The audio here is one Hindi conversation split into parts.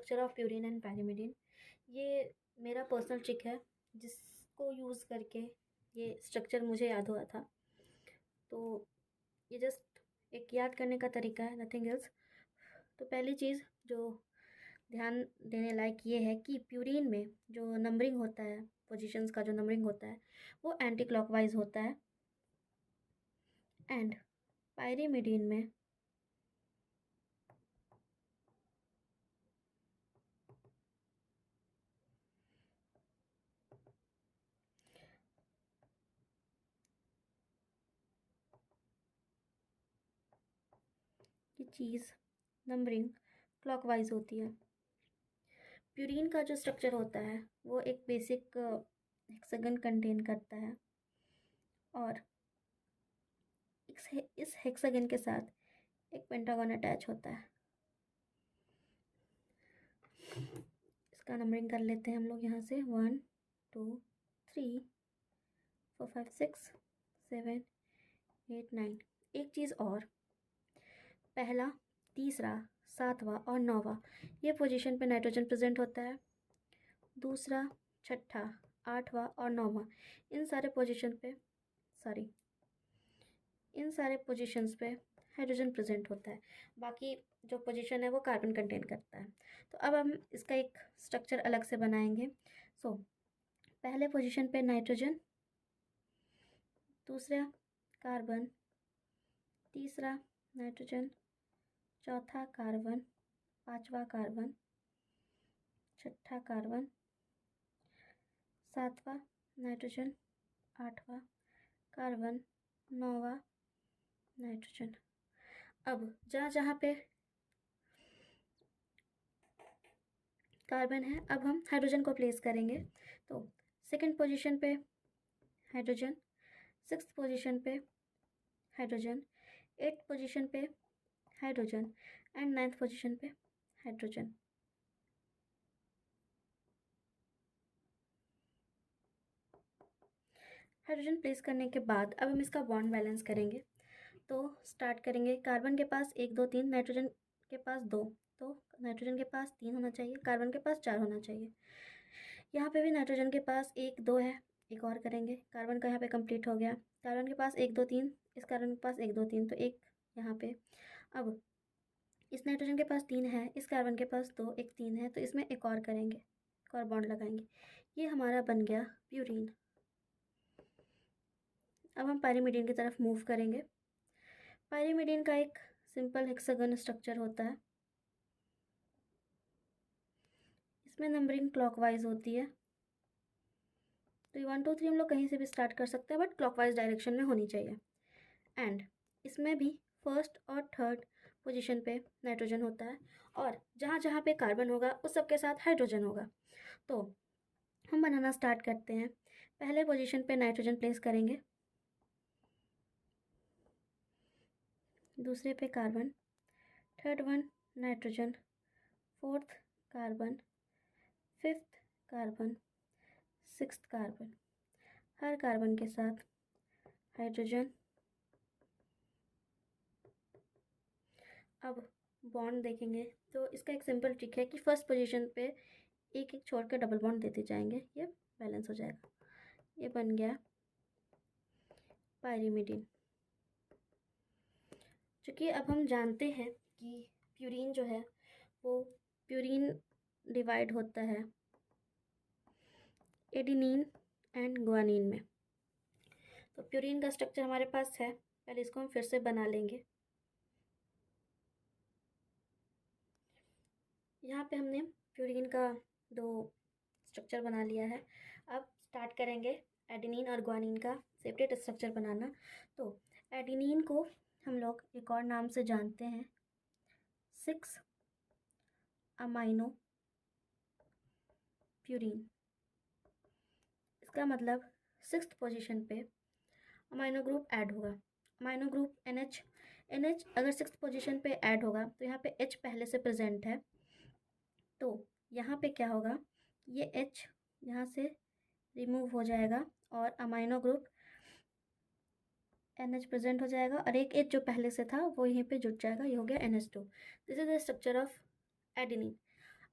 Structure of purine and pyrimidine. ये मेरा पर्सनल ट्रिक है जिसको यूज़ करके ये स्ट्रक्चर मुझे याद हुआ था। तो ये जस्ट एक याद करने का तरीका है, नथिंग एल्स। तो पहली चीज़ जो ध्यान देने लायक ये है कि प्यूरिन में जो नंबरिंग होता है, पोजीशंस का जो नंबरिंग होता है वो एंटी क्लॉकवाइज होता है। एंड पायरिमिडिन में ये चीज़ नंबरिंग क्लॉकवाइज होती है। प्यूरिन का जो स्ट्रक्चर होता है वो एक बेसिक हेक्सागन कंटेन करता है और इस हेक्सागन के साथ एक पेंटागन अटैच होता है। इसका नंबरिंग कर लेते हैं हम लोग यहाँ से 1 2 3 4 5 6 7 8 9। एक चीज़ और, पहला, तीसरा, सातवां और नौवां ये पोजीशन पे नाइट्रोजन प्रेजेंट होता है। दूसरा, छठा, आठवां और नौवां इन सारे पोजीशंस पे हाइड्रोजन प्रेजेंट होता है। बाकी जो पोजीशन है वो कार्बन कंटेन करता है। तो अब हम इसका एक स्ट्रक्चर अलग से बनाएंगे। पहले पोजीशन पे नाइट्रोजन, दूसरा कार्बन, तीसरा नाइट्रोजन, चौथा कार्बन, पांचवा कार्बन, छठा कार्बन, सातवां नाइट्रोजन, आठवां कार्बन, नौवां नाइट्रोजन। अब जहाँ जहाँ पे कार्बन है अब हम हाइड्रोजन को प्लेस करेंगे। तो सेकंड पोजीशन पे हाइड्रोजन, सिक्स्थ पोजीशन पे हाइड्रोजन, एट्थ पोजीशन पे हाइड्रोजन एंड नाइन्थ पोजीशन पे हाइड्रोजन। हाइड्रोजन प्लेस करने के बाद अब हम इसका बॉन्ड बैलेंस करेंगे। तो स्टार्ट करेंगे, कार्बन के पास 1 2 3, नाइट्रोजन के पास 2, तो नाइट्रोजन के पास 3 होना चाहिए, कार्बन के पास 4 होना चाहिए। यहाँ पे भी नाइट्रोजन के पास 1 2 है, एक और करेंगे, कार्बन का यहाँ पे कंप्लीट हो गया। कार्बन के पास 1 2 3, इस कार्बन के पास 1 2 3, तो एक यहाँ पे। अब इस नाइट्रोजन के पास 3 है, इस कार्बन के पास 2, एक 3 है, तो इसमें एक और करेंगे, एक और बॉन्ड लगाएंगे। ये हमारा बन गया प्यूरिन। अब हम पायरिमिडिन की तरफ मूव करेंगे। पायरिमिडिन का एक सिंपल हेक्सागन स्ट्रक्चर होता है। इसमें नंबरिंग क्लॉकवाइज होती है। तो 1 2 3 हम लोग कहीं से भी स्टार्ट कर सकते हैं, बट क्लॉकवाइज डायरेक्शन में होनी चाहिए। एंड इसमें भी फर्स्ट और थर्ड पोजीशन पे नाइट्रोजन होता है और जहाँ जहाँ पे कार्बन होगा उस सब के साथ हाइड्रोजन होगा। तो हम बनाना स्टार्ट करते हैं। पहले पोजीशन पे नाइट्रोजन प्लेस करेंगे, दूसरे पे carbon, third one nitrogen, fourth carbon, fifth carbon, sixth carbon, हर कार्बन के साथ हाइड्रोजन। अब बॉन्ड देखेंगे तो इसका एक सिंपल ट्रिक है कि फर्स्ट पोजीशन पे एक एक छोड़ कर डबल बॉन्ड देते जाएंगे, ये बैलेंस हो जाएगा। ये बन गया पायरिमिडिन। चूँकि अब हम जानते हैं कि प्यूरिन जो है वो प्यूरिन डिवाइड होता है एडिनिन एंड ग्वानिन में। तो प्यूरिन का स्ट्रक्चर हमारे पास है, पहले इसको हम फिर से बना लेंगे। यहाँ पे हमने प्यूरिन का 2 स्ट्रक्चर बना लिया है। अब स्टार्ट करेंगे एडिनिन और ग्वानिन का सेपरेट स्ट्रक्चर बनाना। तो एडिनिन को हम लोग एक और नाम से जानते हैं 6 अमाइनो प्यूरिन। इसका मतलब 6th पोजीशन पे अमाइनो ग्रुप ऐड होगा। अमाइनो ग्रुप NH अगर 6th पोजीशन पे ऐड होगा तो यहाँ पे H पहले से प्रेजेंट है, तो यहाँ पे क्या होगा, ये H यहाँ से रिमूव हो जाएगा और अमाइनो ग्रुप NH प्रेजेंट हो जाएगा और एक H जो पहले से था वो यहीं पे जुड़ जाएगा, ये हो गया NH2। This is the structure of adenine.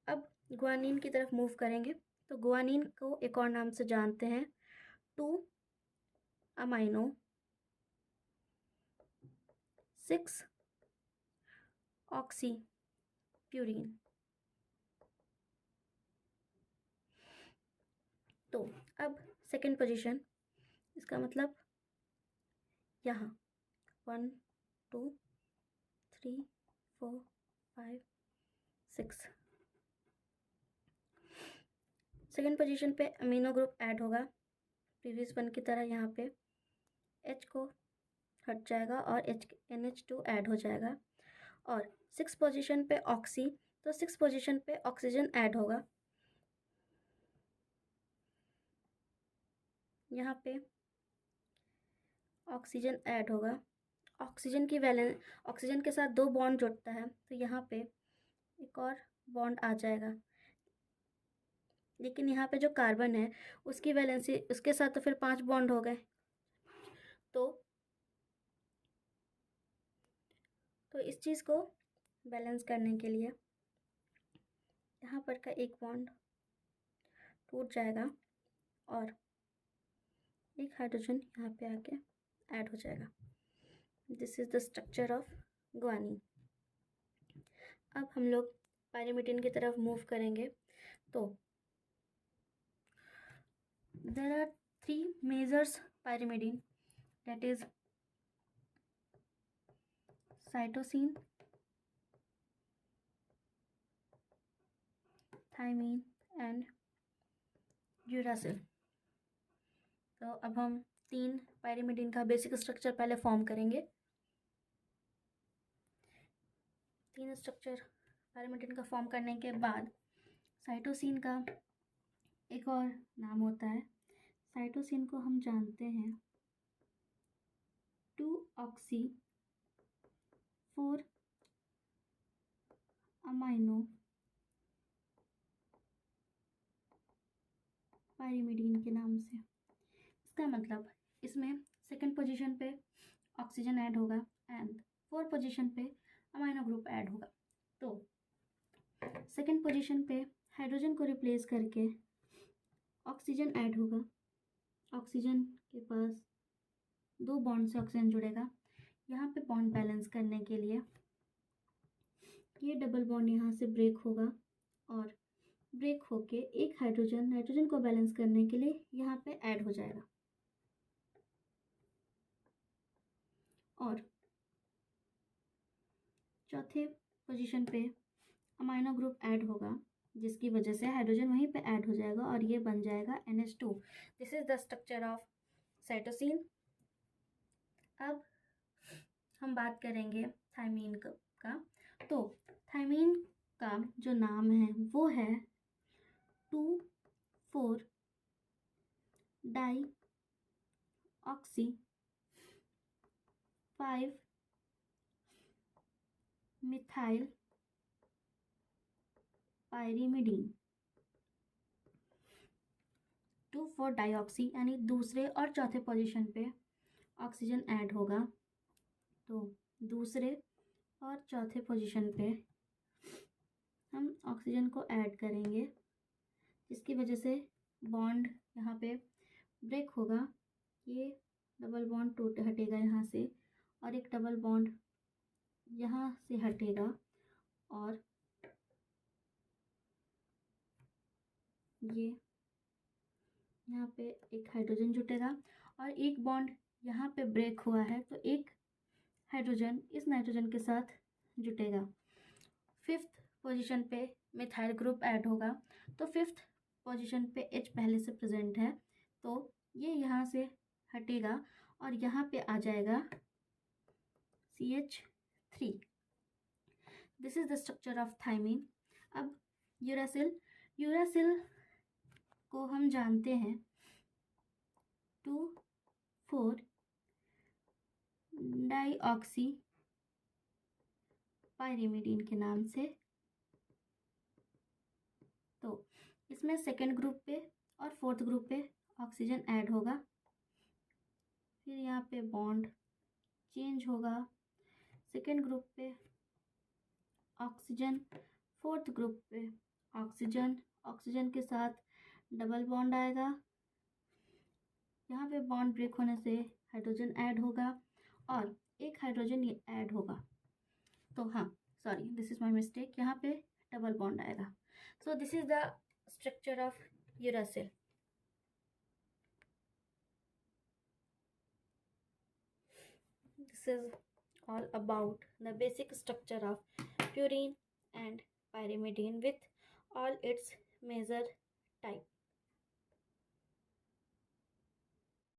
अब गुआनिन की तरफ मूव करेंगे। तो गुआनिन को एक और नाम से जानते हैं 2 अमाइनो 6 ऑक्सी प्यूरिन। तो अब सेकेंड पोजीशन, इसका मतलब यहाँ 1 2 3 4 5 6 सेकेंड पोजीशन पे अमीनो ग्रुप ऐड होगा प्रीवियस वन की तरह। यहाँ पे H को हट जाएगा और NH2 ऐड हो जाएगा। और 6 पोजीशन पे ऑक्सी, तो 6 पोजीशन पे ऑक्सीजन ऐड होगा। यहाँ पे ऑक्सीजन ऐड होगा। ऑक्सीजन की वैलेंस, ऑक्सीजन के साथ 2 बॉन्ड जुड़ता है, तो यहाँ पे एक और बॉन्ड आ जाएगा। लेकिन यहाँ पे जो कार्बन है उसकी वैलेंसी, उसके साथ तो फिर 5 बॉन्ड हो गए। तो इस चीज़ को बैलेंस करने के लिए यहाँ पर का एक बॉन्ड टूट जाएगा और एक हाइड्रोजन यहाँ पे आके ऐड हो जाएगा। This is the structure of guanine. अब हम लोग पायरीमिडीन की तरफ मूव करेंगे। तो there are 3 majors pyrimidine, that is cytosine, thymine and uracil. तो अब हम 3 पायरीमिडीन का बेसिक स्ट्रक्चर पहले फॉर्म करेंगे। 3 स्ट्रक्चर पायरीमिडीन का फॉर्म करने के बाद साइटोसिन का एक और नाम होता है। साइटोसिन को हम जानते हैं 2 ऑक्सी 4 अमाइनो पायरीमिडीन के नाम से। इसका मतलब इसमें सेकंड पोजीशन पे ऑक्सीजन ऐड होगा एंड 4th पोजीशन पे अमाइनो ग्रुप ऐड होगा। तो सेकंड पोजीशन पे हाइड्रोजन को रिप्लेस करके ऑक्सीजन ऐड होगा। ऑक्सीजन के पास 2 बॉन्ड से ऑक्सीजन जुड़ेगा। यहाँ पे बॉन्ड बैलेंस करने के लिए ये डबल बॉन्ड यहाँ से ब्रेक होगा और ब्रेक होके एक हाइड्रोजन को बैलेंस करने के लिए यहाँ पे ऐड हो जाएगा। और चौथे पोजीशन पे अमाइनो ग्रुप ऐड होगा, जिसकी वजह से हाइड्रोजन वहीं पे ऐड हो जाएगा और ये बन जाएगा NH2। This is the structure of cytosine. अब हम बात करेंगे थायमीन का। तो थायमीन का जो नाम है वो है 2,4 die oxy 5 methyl pyrimidine. 2,4 deoxy यानी दूसरे और चौथे पोजीशन पे ऑक्सीजन ऐड होगा। तो दूसरे और चौथे पोजीशन पे हम ऑक्सीजन को ऐड करेंगे, जिसकी वजह से बॉन्ड यहाँ पे ब्रेक होगा। ये डबल बॉन्ड टूट हटेगा यहाँ से और एक डबल बॉन्ड यहाँ से हटेगा और ये यहाँ पे एक हाइड्रोजन जुटेगा और एक बॉन्ड यहाँ पे ब्रेक हुआ है, तो एक हाइड्रोजन इस नाइट्रोजन के साथ जुटेगा। 5th पोजीशन पे मिथाइल ग्रुप ऐड होगा। तो 5th पोजीशन पे H पहले से प्रेजेंट है, तो ये यहाँ से हटेगा और यहाँ पे आ जाएगा CH3। This is the structure of thiamine. अब यूरासिल को हम जानते हैं 2,4 डाईऑक्सी पायरीमिडीन के नाम से। तो इसमें सेकेंड ग्रुप पे और 4th ग्रुप पे ऑक्सीजन ऐड होगा, फिर यहाँ पे बॉन्ड चेंज होगा। सेकेंड ग्रुप पे ऑक्सीजन, 4th ग्रुप पे ऑक्सीजन, ऑक्सीजन के साथ डबल बॉन्ड आएगा, यहाँ पे बॉन्ड ब्रेक होने से हाइड्रोजन ऐड होगा और एक हाइड्रोजन ये ऐड होगा, तो हाँ sorry this is my mistake, यहाँ पे डबल बॉन्ड आएगा. So this is the structure of uracil. This is all about the basic structure of purine and pyrimidine with all its major type.